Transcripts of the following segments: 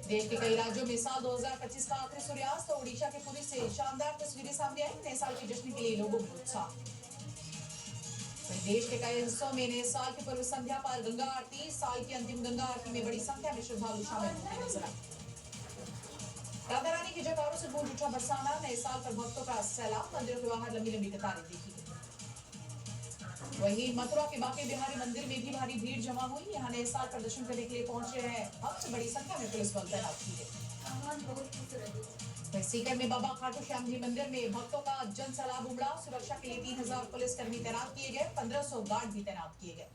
देश के कई राज्यों में साल 2025 का आखिरी सूर्यास्त तो ओडिशा के पुरी से शानदार तस्वीरें सामने आई। नए साल के जश्न के लिए लोगों में उत्साह। देश के कई हिस्सों में नए साल की पूर्व संध्या पर गंगा आरती। साल की अंतिम गंगा आरती में बड़ी संख्या में श्रद्धालु शामिल होते नजर आए। राधा रानी के जयकारों से गूंज उठा बरसाना। नए साल पर भक्तों का सैलाब। मंदिरों के बाहर लंबी लंबी कतारें देखी गई। वहीं मथुरा के बांके बिहारी मंदिर में भी भारी भीड़ जमा हुई। यहाँ नए साल पर दर्शन करने के लिए पहुंचे हैं भक्त। बड़ी संख्या में पुलिस बल तैनात की गई। सीकर में बाबा खाटू श्याम जी मंदिर में भक्तों का जन सैलाब उमड़ा। सुरक्षा के लिए 3000 पुलिस कर्मी तैनात किए गए। 1500 गार्ड भी तैनात किए गए।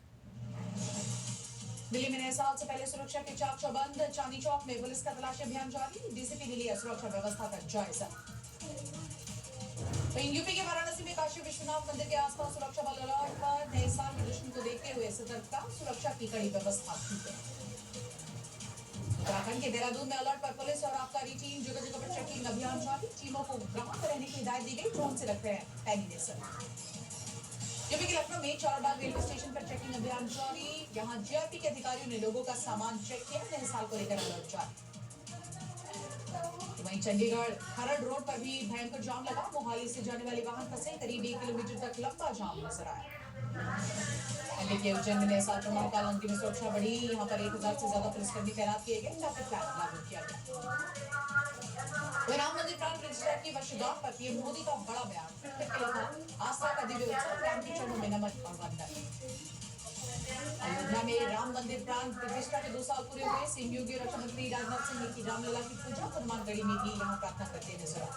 दिल्ली में नए साल से पहले सुरक्षा के चाक चौबंद। चांदनी चौक में पुलिस का तलाशी अभियान जारी। डीसीपी ने लिया सुरक्षा व्यवस्था का जायजा। यूपी के वाराणसी में काशी विश्वनाथ मंदिर के आसपास सुरक्षा बल अलर्ट पर। नए साल के जश्न को देखते हुए सतर्कता। सुरक्षा की कड़ी व्यवस्था की गई। उत्तराखंड के देहरादून में अलर्ट पर पुलिस और आबकारी टीम। जगह जगह पर चेकिंग अभियान जारी। टीमों को ग्राउंड पर रहने की हिदायत दी गई। ड्रोन से रख रहे हैं पैनी नेजर। यूपी के लखनऊ में चारबाग रेलवे स्टेशन पर चेकिंग अभियान जारी। यहाँ जीआरपी के अधिकारियों ने लोगों का सामान चेक किया। नए साल को लेकर अलर्ट जारी। वहीं चंडीगढ़ खरड़ रोड पर भी भयंकर जाम लगा। मोहाली से जाने वाले वाहन फंसे। करीब 1 किलोमीटर तक लंबा जाम नजर आया। के उज्जैन में नए साल चुनाव काल अंतिम सुरक्षा बढ़ी। यहाँ पर 1000 से ज्यादा पुलिसकर्मी तैनात किए गए। ट्रैफिक प्लान लागू किया गया। राम मंदिर प्राण प्रतिष्ठा की वर्षगांठ पर पीएम मोदी का बड़ा बयान। ट्विटर पे लिखा, आस्था का दिव्य उत्सव, राम के चरणों में नमन और वंदन। अयोध्या में राम मंदिर प्राण प्रतिष्ठा के 2 साल पूरे हुए। सीएम योगी और रक्षा मंत्री राजनाथ सिंह ने की रामलला की पूजा। हनुमानगढ़ी में भी यहाँ प्रार्थना करते नजर आए।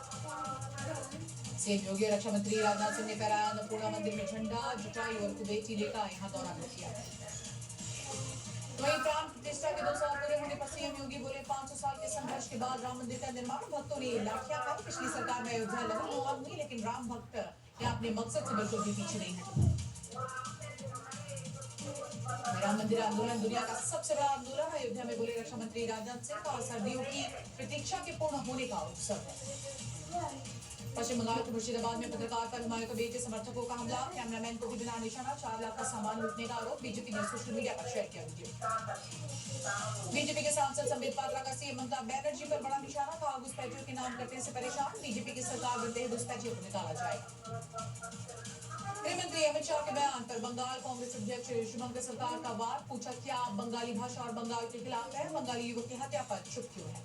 सीएम योगी और रक्षा मंत्री राजनाथ सिंह ने फहराया अन्नपूर्णा मंदिर में झंडा। जुटाई और कुबेती लेकर यहाँ दौरा किया। वहीं प्राण प्रतिष्ठा के 2 साल पूरे होने पर सीएम योगी बोले, 500 साल के संघर्ष के बाद राम मंदिर का निर्माण। भक्तों ने लाठियां खाई। पिछली सरकार में अयोध्या लहू हुई, लेकिन राम भक्त यहाँ अपने मकसद से बिल्कुल भी पीछे नहीं हटे। राम मंदिर आंदोलन दुनिया का सबसे बड़ा आंदोलन। अयोध्या में बोले रक्षा मंत्री राजनाथ सिंह। और सर्दियों की प्रतीक्षा के पूर्ण होने का उत्सव है। पश्चिम बंगाल के मुर्शिदाबाद में पत्रकार पर हुमायूं के बेटे समर्थकों का हमला। कैमरामैन को भी बिना निशाना। 4 लाख का सामान लूटने का आरोप। बीजेपी ने सोशल मीडिया पर शेयर किया वीडियो। बीजेपी के सांसद संबित पात्रा का सीएम ममता बनर्जी पर बड़ा निशाना। कहा, घुसपैठियों के नाम करने से परेशान। बीजेपी की सरकार बनते ही घुसपैठियों को निकाला जाएगा। गृह मंत्री अमित शाह के बयान पर बंगाल कांग्रेस अध्यक्ष शुभंकर सरकार का वार। पूछा, क्या बंगाली भाषा और बंगाल के खिलाफ है? बंगाली युवक की हत्या पर चुप क्यों है?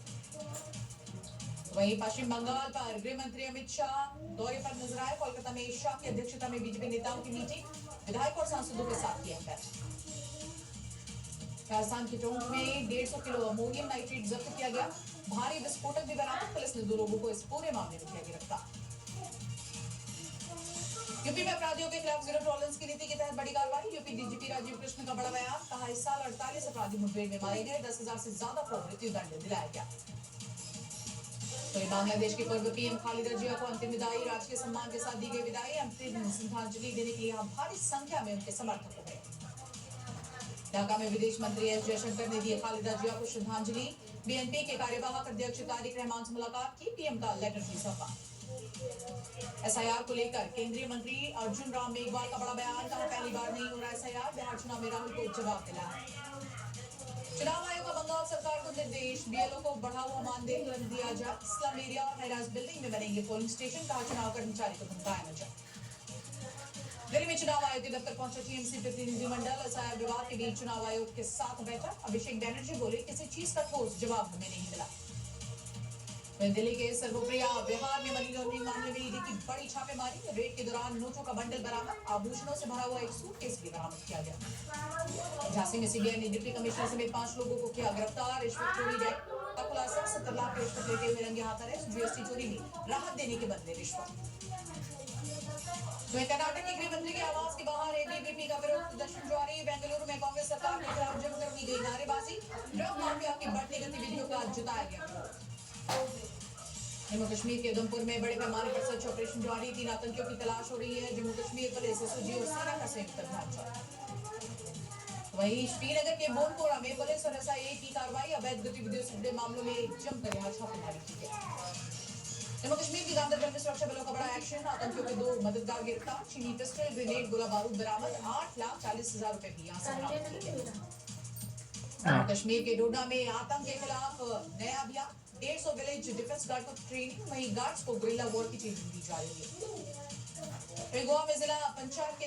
वहीं पश्चिम बंगाल पर गृह मंत्री अमित शाह दौरे पर नजर आए। कोलकाता में शाह की अध्यक्षता में बीजेपी नेताओं की मीटिंग। विधायकों और सांसदों के साथ किया बैठक। राजस्थान के टोंक में 150 किलो अमोनियम नाइट्रेट जब्त किया गया। भारी विस्फोटक भी बरामद। पुलिस ने 2 लोगों को इस पूरे मामले में किया गिरफ्तार। यूपी में अपराधियों के खिलाफ जीरो टॉलरेंस की नीति के तहत बड़ी कार्रवाई। यूपी डीजीपी राजीव कृष्ण का बड़ा बयान। कहा, इस साल 48 अपराधी मुठभेड़ में मारे गए। 10,000 से ज्यादा को मृत्युदंड दिलाया गया। तो बांग्लादेश के पूर्व पीएम खालिदा जिया को अंतिम विदाई। राजकीय सम्मान के साथ दी गई विदाई। अंतिम श्रद्धांजलि देने के लिए यहाँ भारी संख्या में उनके समर्थक हो गए। ढाका में विदेश मंत्री एस जयशंकर ने दी खालिदा जिया को श्रद्धांजलि। बीएनपी के कार्यवाहक अध्यक्ष तारिक रहमान से मुलाकात की। पीएम का लेटर भी सौंपा। एसआईआर को लेकर केंद्रीय मंत्री अर्जुन राम मेघवाल का बड़ा बयान। कहा, पहली बार नहीं हो रहा एसआईआर। बिहार चुनाव में राहुल को जवाब दिला। चुनाव आयोग का बंगाल सरकार को निर्देश। बीएलओ को बढ़ा हुआ मानदेय तुरंत दिया जाए। स्लम एरिया और हैरास बिल्डिंग में बनेंगे पोलिंग स्टेशन। कहा, चुनाव कर्मचारी को धमकाया न जाए। दिल्ली में चुनाव आयोग के दफ्तर पहुंचा टीएमसी प्रतिनिधिमंडल। एसआईआर विवाद के बीच चुनाव आयोग के साथ बैठक। अभिषेक बैनर्जी बोले, किसी चीज का ठोस जवाब हमें नहीं मिला। दिल्ली के सर्वप्रिया विहार में मनी लॉन्ड्रिंग मामले में ईडी की बड़ी छापेमारी। रेड के दौरान नोटों का बंडल बरामद। आभूषणों से भरा हुआ एक सूटकेस भी बरामद किया गया। झांसी में सीबीआई ने डिप्टी कमिश्नर समेत 5 लोगों को किया गिरफ्तार। रिश्वतखोरी का खुलासा। 70 लाख की रिश्वत लेते हुए रंगे हाथ अरेस्ट। जीएसटी चोरी में राहत देने के बदले रिश्वत। कर्नाटक के गृह मंत्री के आवास के बाहर एबीवीपी का विरोध प्रदर्शन जारी। बेंगलुरु में कांग्रेस सरकार के खिलाफ जमकर की गई नारेबाजी। ड्रग माफिया की बढ़ती गतिविधियों का जताया गया। जम्मू कश्मीर के उधमपुर में बड़े पैमाने पर सर्च ऑपरेशन जारी। 3 आतंकियों की तलाश हो रही है। जम्मू कश्मीर पुलिस, एसओजी और सेना का संयुक्त अभियान जारी। वहीं श्रीनगर के बोनपोरा में पुलिस और एसआईए की कार्रवाई। अवैध गतिविधियों से जुड़े मामलों में जमकर यहाँ छापेमारी की गई। जम्मू कश्मीर की गांधरबल में सुरक्षा बलों का बड़ा एक्शन। आतंकियों के 2 मददगार गिरफ्तार। चीनी पिस्टल, ग्रेनेड, गोला बारूद बरामद। 8,40,000 रुपए भी यहाँ से बरामद किए गए। हाँ। कश्मीर के डोडा में आतंक के खिलाफ नया अभियान 150 विलेज डिफेंस गार्ड को ट्रेनिंग, वहीं गार्ड्स को गुरिल्ला वॉर की ट्रेनिंग दी जा रही है। फिर गोवा में जिला पंचायत के